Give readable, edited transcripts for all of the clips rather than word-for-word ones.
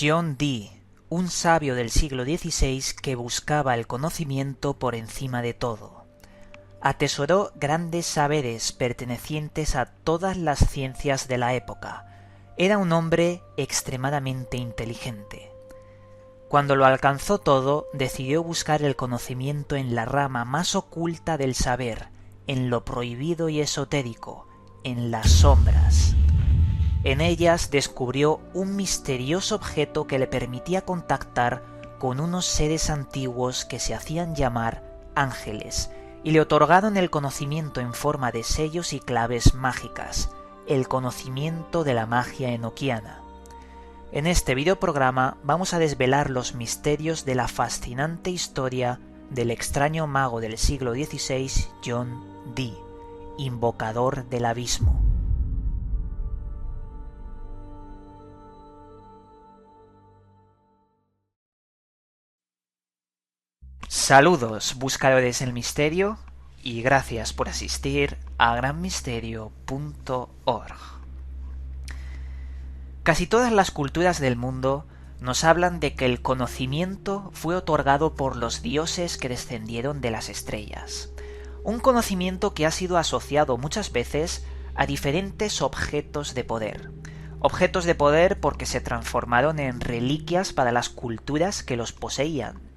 John Dee, un sabio del siglo XVI que buscaba el conocimiento por encima de todo. Atesoró grandes saberes pertenecientes a todas las ciencias de la época. Era un hombre extremadamente inteligente. Cuando lo alcanzó todo, decidió buscar el conocimiento en la rama más oculta del saber, en lo prohibido y esotérico, en las sombras. En ellas descubrió un misterioso objeto que le permitía contactar con unos seres antiguos que se hacían llamar ángeles, y le otorgaron el conocimiento en forma de sellos y claves mágicas, el conocimiento de la magia enoquiana. En este videoprograma vamos a desvelar los misterios de la fascinante historia del extraño mago del siglo XVI John Dee, invocador del abismo. Saludos, buscadores del misterio, y gracias por asistir a granmisterio.org. Casi todas las culturas del mundo nos hablan de que el conocimiento fue otorgado por los dioses que descendieron de las estrellas. Un conocimiento que ha sido asociado muchas veces a diferentes objetos de poder. Objetos de poder porque se transformaron en reliquias para las culturas que los poseían.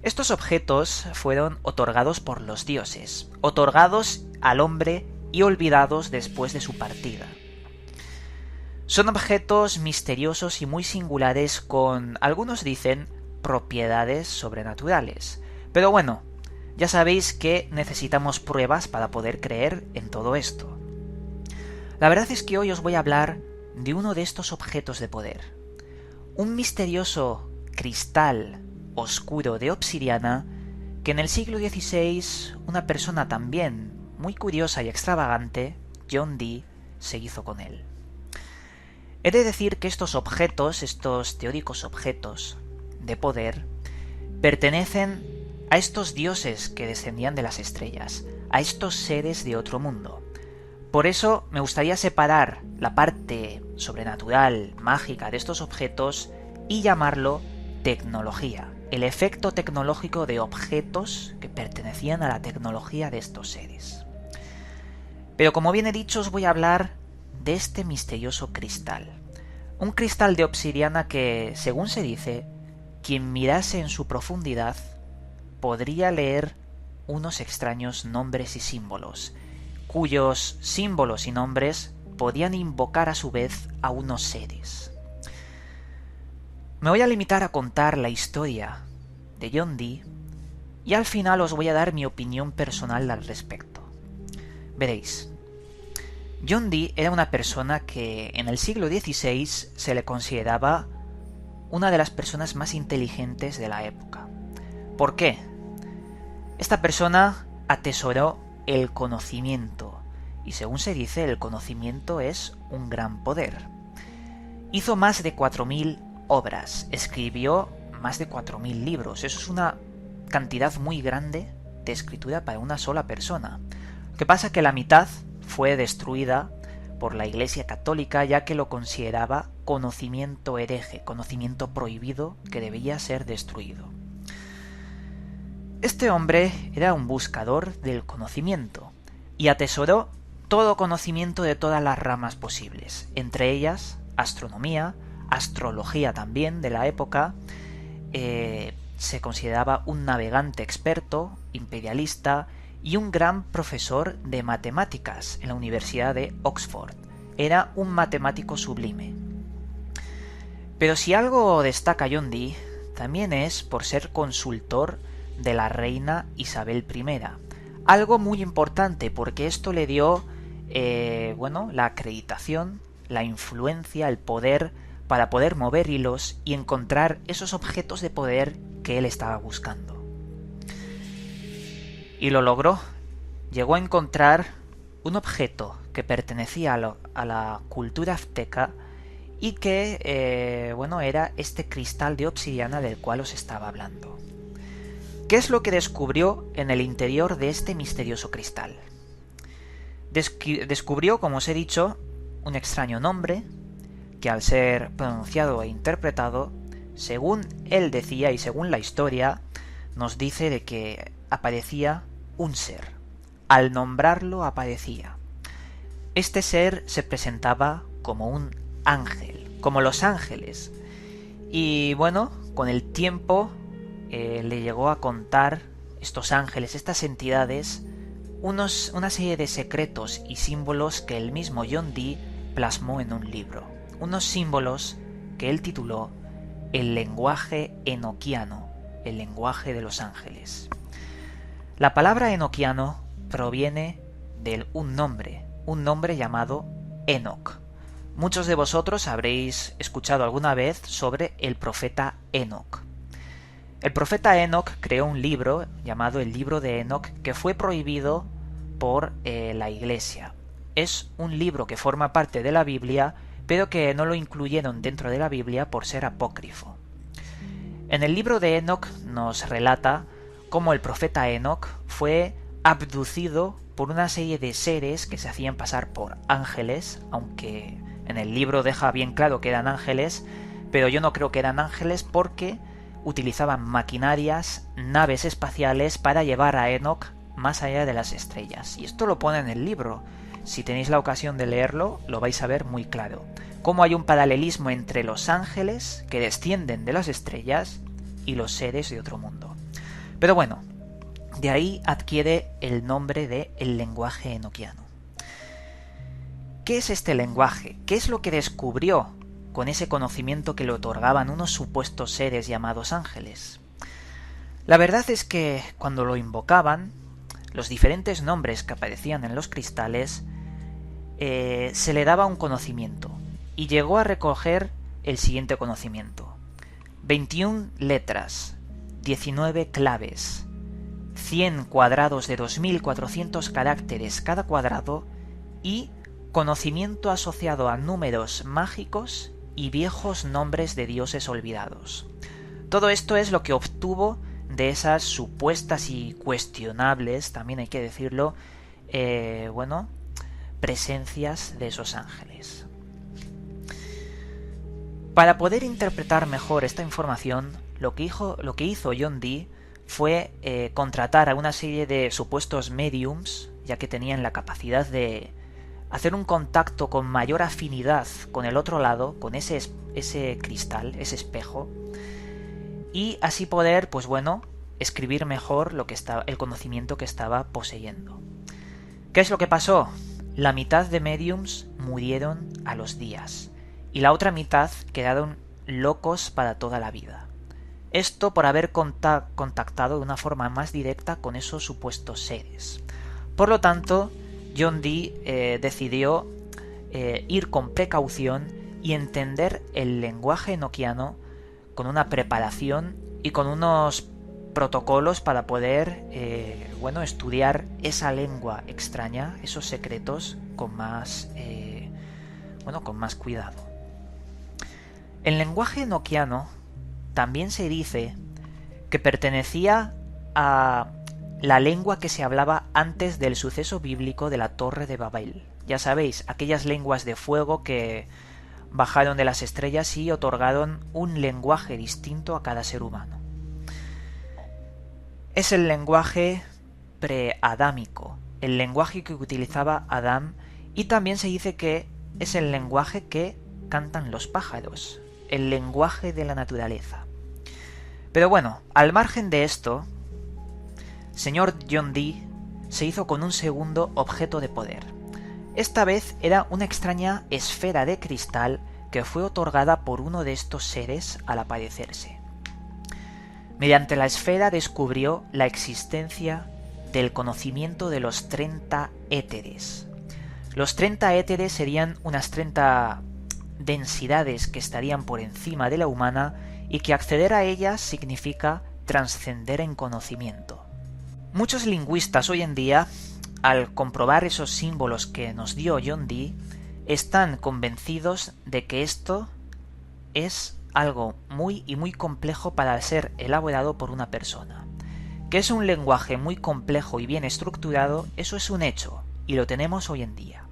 Estos objetos fueron otorgados por los dioses, otorgados al hombre y olvidados después de su partida. Son objetos misteriosos y muy singulares con, algunos dicen, propiedades sobrenaturales. Pero bueno, ya sabéis que necesitamos pruebas para poder creer en todo esto. La verdad es que hoy os voy a hablar de uno de estos objetos de poder. Un misterioso cristal oscuro de obsidiana que en el siglo XVI una persona también muy curiosa y extravagante, John Dee, se hizo con él. He de decir que estos objetos, estos teóricos objetos de poder, pertenecen a estos dioses que descendían de las estrellas, a estos seres de otro mundo. Por eso me gustaría separar la parte sobrenatural, mágica de estos objetos y llamarlo tecnología, el efecto tecnológico de objetos que pertenecían a la tecnología de estos seres. Pero como bien he dicho, os voy a hablar de este misterioso cristal. Un cristal de obsidiana que, según se dice, quien mirase en su profundidad podría leer unos extraños nombres y símbolos, cuyos símbolos y nombres podían invocar a su vez a unos seres. Me voy a limitar a contar la historia de John Dee y al final os voy a dar mi opinión personal al respecto. Veréis, John Dee era una persona que en el siglo XVI se le consideraba una de las personas más inteligentes de la época. ¿Por qué? Esta persona atesoró el conocimiento y, según se dice, el conocimiento es un gran poder. Hizo más de 4.000 obras, escribió más de 4.000 libros. Eso es una cantidad muy grande de escritura para una sola persona. Lo que pasa es que la mitad fue destruida por la Iglesia Católica, ya que lo consideraba conocimiento hereje, conocimiento prohibido que debía ser destruido. Este hombre era un buscador del conocimiento y atesoró todo conocimiento de todas las ramas posibles, entre ellas astronomía, astrología también de la época. Se consideraba un navegante experto, imperialista y un gran profesor de matemáticas en la Universidad de Oxford. Era un matemático sublime. Pero si algo destaca John Dee, también es por ser consultor de la reina Isabel I. Algo muy importante porque esto le dio la acreditación, la influencia, el poder para poder mover hilos y encontrar esos objetos de poder que él estaba buscando. Y lo logró. Llegó a encontrar un objeto que pertenecía a la cultura azteca y que, era este cristal de obsidiana del cual os estaba hablando. ¿Qué es lo que descubrió en el interior de este misterioso cristal? Descubrió, como os he dicho, un extraño nombre que al ser pronunciado e interpretado, según él decía y según la historia, nos dice de que aparecía un ser. Al nombrarlo aparecía. Este ser se presentaba como un ángel, como los ángeles. Y bueno, con el tiempo le llegó a contar estos ángeles, estas entidades, una serie de secretos y símbolos que el mismo John Dee plasmó en un libro. Unos símbolos que él tituló El lenguaje enoquiano, el lenguaje de los ángeles. La palabra enoquiano proviene de un nombre llamado Enoc. Muchos de vosotros habréis escuchado alguna vez sobre el profeta Enoc. El profeta Enoc creó un libro llamado el Libro de Enoc que fue prohibido por la Iglesia. Es un libro que forma parte de la Biblia, pero que no lo incluyeron dentro de la Biblia por ser apócrifo. En el libro de Enoc nos relata cómo el profeta Enoc fue abducido por una serie de seres que se hacían pasar por ángeles, aunque en el libro deja bien claro que eran ángeles, pero yo no creo que eran ángeles porque utilizaban maquinarias, naves espaciales para llevar a Enoc más allá de las estrellas. Y esto lo pone en el libro. Si tenéis la ocasión de leerlo, lo vais a ver muy claro. Cómo hay un paralelismo entre los ángeles que descienden de las estrellas y los seres de otro mundo. Pero bueno, de ahí adquiere el nombre de el lenguaje enoquiano. ¿Qué es este lenguaje? ¿Qué es lo que descubrió con ese conocimiento que le otorgaban unos supuestos seres llamados ángeles? La verdad es que cuando lo invocaban, los diferentes nombres que aparecían en los cristales, se le daba un conocimiento, y llegó a recoger el siguiente conocimiento: 21 letras, 19 claves, 100 cuadrados de 2400 caracteres cada cuadrado y conocimiento asociado a números mágicos y viejos nombres de dioses olvidados. Todo esto es lo que obtuvo de esas supuestas y cuestionables, también hay que decirlo, presencias de esos ángeles. Para poder interpretar mejor esta información, lo que hizo John Dee fue contratar a una serie de supuestos mediums, ya que tenían la capacidad de hacer un contacto con mayor afinidad con el otro lado, con ese cristal, ese espejo, y así poder, escribir mejor el conocimiento que estaba poseyendo. ¿Qué es lo que pasó? La mitad de mediums murieron a los días, y la otra mitad quedaron locos para toda la vida. Esto por haber contactado de una forma más directa con esos supuestos seres. Por lo tanto, John Dee decidió ir con precaución y entender el lenguaje enoquiano con una preparación y con unos protocolos para poder estudiar esa lengua extraña, esos secretos con más cuidado. El lenguaje enoquiano también se dice que pertenecía a la lengua que se hablaba antes del suceso bíblico de la Torre de Babel. Ya sabéis, aquellas lenguas de fuego que bajaron de las estrellas y otorgaron un lenguaje distinto a cada ser humano. Es el lenguaje preadámico, el lenguaje que utilizaba Adán, y también se dice que es el lenguaje que cantan los pájaros, el lenguaje de la naturaleza. Pero bueno, al margen de esto, señor John Dee se hizo con un segundo objeto de poder. Esta vez era una extraña esfera de cristal que fue otorgada por uno de estos seres al aparecerse. Mediante la esfera descubrió la existencia del conocimiento de los 30 éteres. Los 30 éteres serían unas 30 densidades que estarían por encima de la humana y que acceder a ellas significa trascender en conocimiento. Muchos lingüistas hoy en día, al comprobar esos símbolos que nos dio John Dee, están convencidos de que esto es algo muy complejo para ser elaborado por una persona. Que es un lenguaje muy complejo y bien estructurado, eso es un hecho, y lo tenemos hoy en día.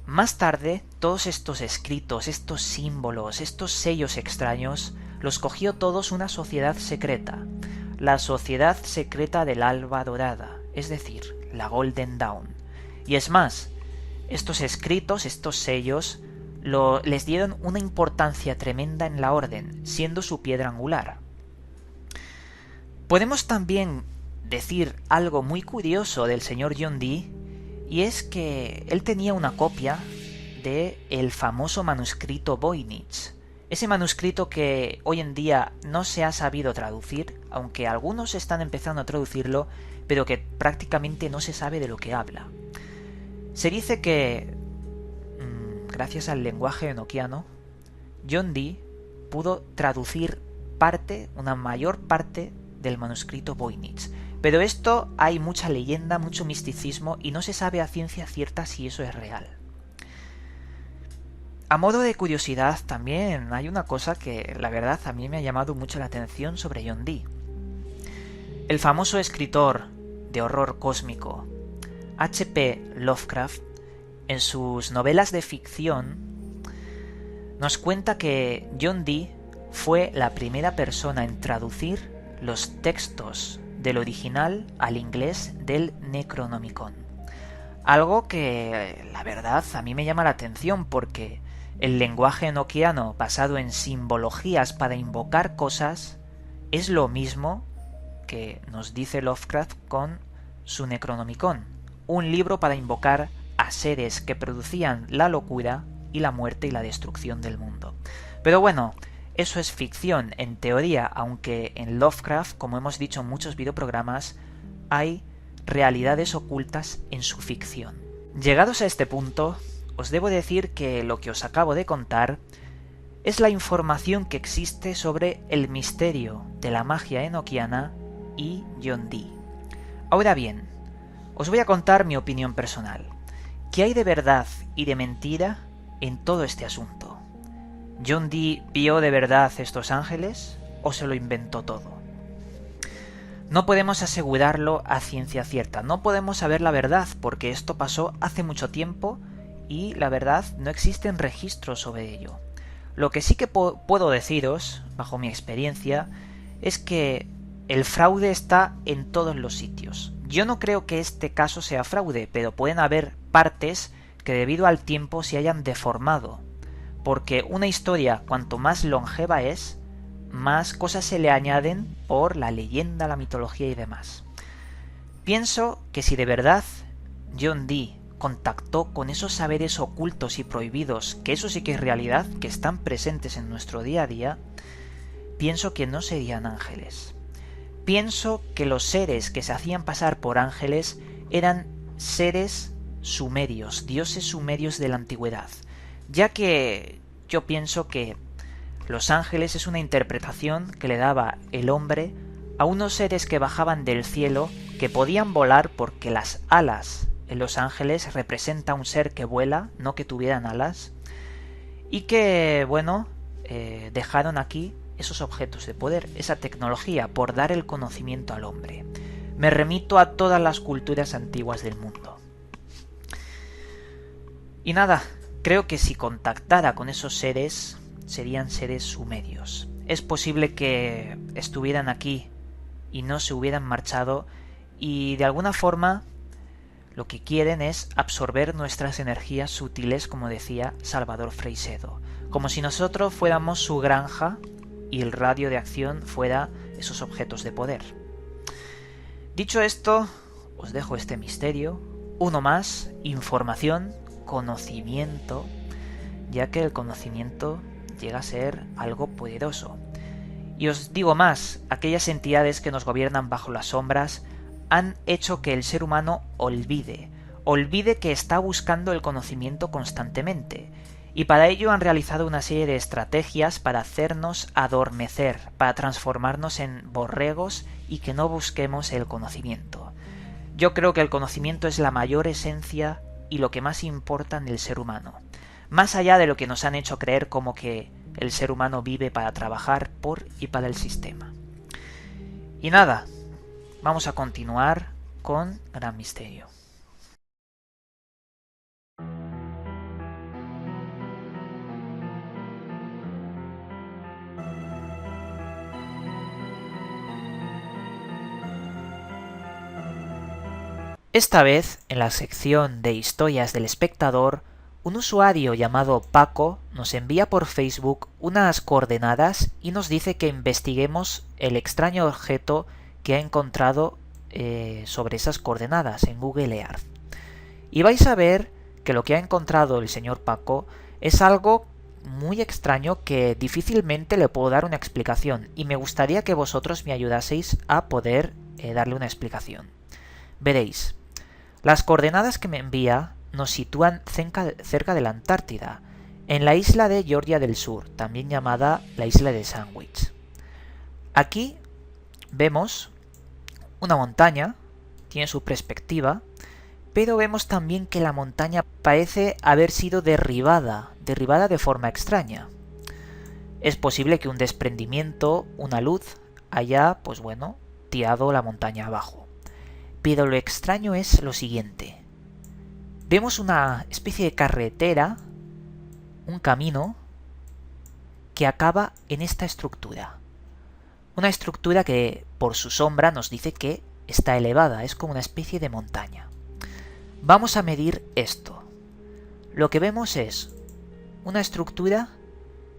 Más tarde, todos estos escritos, estos símbolos, estos sellos extraños, los cogió todos una sociedad secreta, la Sociedad Secreta del Alba Dorada, es decir, la Golden Dawn. Y es más, estos escritos, estos sellos, les dieron una importancia tremenda en la orden, siendo su piedra angular. Podemos también decir algo muy curioso del señor John Dee, y es que él tenía una copia de el famoso manuscrito Voynich. Ese manuscrito que hoy en día no se ha sabido traducir, aunque algunos están empezando a traducirlo, pero que prácticamente no se sabe de lo que habla. Se dice que, gracias al lenguaje enoquiano, John Dee pudo traducir una mayor parte del manuscrito Voynich. Pero esto hay mucha leyenda, mucho misticismo y no se sabe a ciencia cierta si eso es real. A modo de curiosidad también hay una cosa que la verdad a mí me ha llamado mucho la atención sobre John Dee. El famoso escritor de horror cósmico H.P. Lovecraft, en sus novelas de ficción, nos cuenta que John Dee fue la primera persona en traducir los textos del original al inglés del Necronomicon. Algo que, la verdad, a mí me llama la atención porque el lenguaje enoquiano basado en simbologías para invocar cosas es lo mismo que nos dice Lovecraft con su Necronomicon, un libro para invocar a seres que producían la locura y la muerte y la destrucción del mundo. Pero bueno, eso es ficción en teoría, aunque en Lovecraft, como hemos dicho en muchos videoprogramas, hay realidades ocultas en su ficción. Llegados a este punto, os debo decir que lo que os acabo de contar es la información que existe sobre el misterio de la magia enoquiana y John Dee. Ahora bien, os voy a contar mi opinión personal. ¿Qué hay de verdad y de mentira en todo este asunto? ¿John Dee vio de verdad estos ángeles o se lo inventó todo? No podemos asegurarlo a ciencia cierta, no podemos saber la verdad porque esto pasó hace mucho tiempo y la verdad no existen registros sobre ello. Lo que sí que puedo deciros, bajo mi experiencia, es que el fraude está en todos los sitios. Yo no creo que este caso sea fraude, pero pueden haber partes que debido al tiempo se hayan deformado. Porque una historia, cuanto más longeva es, más cosas se le añaden por la leyenda, la mitología y demás. Pienso que si de verdad John Dee contactó con esos saberes ocultos y prohibidos, que eso sí que es realidad, que están presentes en nuestro día a día, pienso que no serían ángeles. Pienso que los seres que se hacían pasar por ángeles eran seres sumerios, dioses sumerios de la antigüedad, ya que yo pienso que los ángeles es una interpretación que le daba el hombre a unos seres que bajaban del cielo, que podían volar porque las alas en los ángeles representa un ser que vuela, no que tuvieran alas, y que, bueno, dejaron aquí esos objetos de poder, esa tecnología, por dar el conocimiento al hombre. Me remito a todas las culturas antiguas del mundo. Y nada, creo que si contactara con esos seres, serían seres sumerios. Es posible que estuvieran aquí y no se hubieran marchado y de alguna forma lo que quieren es absorber nuestras energías sutiles, como decía Salvador Freixedo, como si nosotros fuéramos su granja y el radio de acción fuera esos objetos de poder. Dicho esto, os dejo este misterio, uno más, información, conocimiento, ya que el conocimiento llega a ser algo poderoso. Y os digo más, aquellas entidades que nos gobiernan bajo las sombras han hecho que el ser humano olvide que está buscando el conocimiento constantemente, y para ello han realizado una serie de estrategias para hacernos adormecer, para transformarnos en borregos y que no busquemos el conocimiento. Yo creo que el conocimiento es la mayor esencia y lo que más importa en el ser humano, más allá de lo que nos han hecho creer como que el ser humano vive para trabajar por y para el sistema. Y nada, vamos a continuar con Gran Misterio. Esta vez, en la sección de historias del espectador, un usuario llamado Paco nos envía por Facebook unas coordenadas y nos dice que investiguemos el extraño objeto que ha encontrado sobre esas coordenadas en Google Earth. Y vais a ver que lo que ha encontrado el señor Paco es algo muy extraño que difícilmente le puedo dar una explicación, y me gustaría que vosotros me ayudaseis a poder darle una explicación. Veréis, las coordenadas que me envía nos sitúan cerca de la Antártida, en la isla de Georgia del Sur, también llamada la isla de Sandwich. Aquí vemos una montaña, tiene su perspectiva, pero vemos también que la montaña parece haber sido derribada de forma extraña. Es posible que un desprendimiento, una luz, haya, pues bueno, tirado la montaña abajo. Pero lo extraño es lo siguiente. Vemos una especie de carretera, un camino, que acaba en esta estructura. Una estructura que, por su sombra, nos dice que está elevada, es como una especie de montaña. Vamos a medir esto. Lo que vemos es una estructura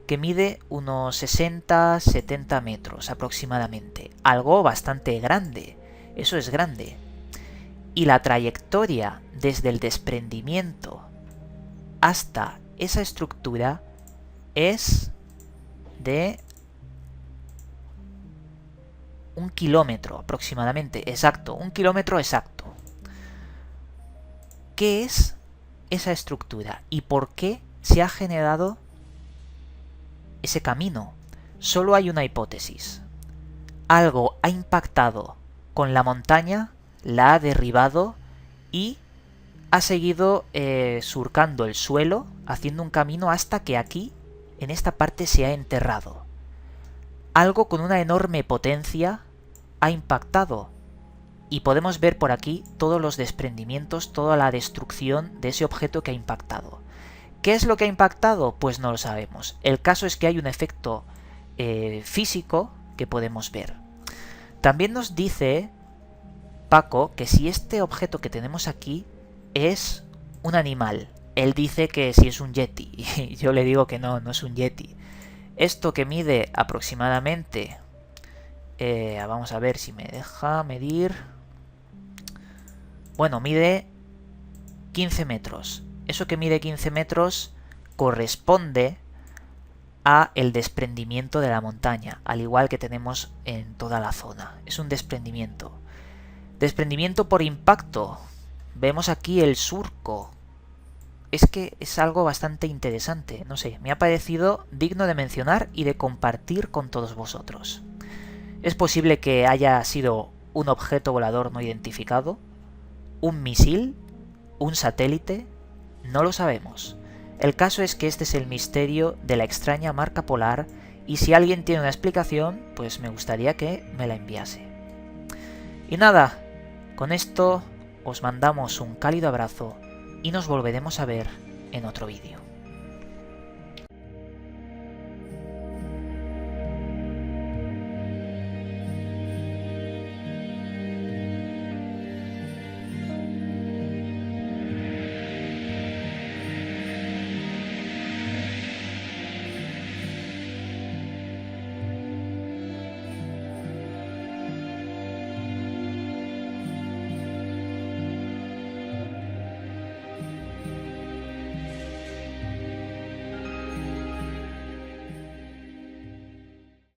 que mide unos 60-70 metros aproximadamente. Algo bastante grande. Eso es grande. Y la trayectoria desde el desprendimiento hasta esa estructura es de 1 kilómetro aproximadamente. Exacto, 1 kilómetro exacto. ¿Qué es esa estructura y por qué se ha generado ese camino? Solo hay una hipótesis. Algo ha impactado con la montaña, la ha derribado y ha seguido surcando el suelo, haciendo un camino hasta que aquí, en esta parte, se ha enterrado. Algo con una enorme potencia ha impactado. Y podemos ver por aquí todos los desprendimientos, toda la destrucción de ese objeto que ha impactado. ¿Qué es lo que ha impactado? Pues no lo sabemos. El caso es que hay un efecto físico que podemos ver. También nos dice Paco que si este objeto que tenemos aquí es un animal. Él dice que si es un yeti. Y yo le digo que no, no es un yeti. Esto que mide aproximadamente... vamos a ver si me deja medir... Bueno, mide 15 metros. Eso que mide 15 metros corresponde a el desprendimiento de la montaña, al igual que tenemos en toda la zona. Es un desprendimiento. Desprendimiento por impacto. Vemos aquí el surco. Es que es algo bastante interesante. No sé, me ha parecido digno de mencionar y de compartir con todos vosotros. Es posible que haya sido un objeto volador no identificado, un misil, un satélite, no lo sabemos. El caso es que este es el misterio de la extraña marca polar, y si alguien tiene una explicación, pues me gustaría que me la enviase. Y nada, con esto os mandamos un cálido abrazo y nos volveremos a ver en otro vídeo.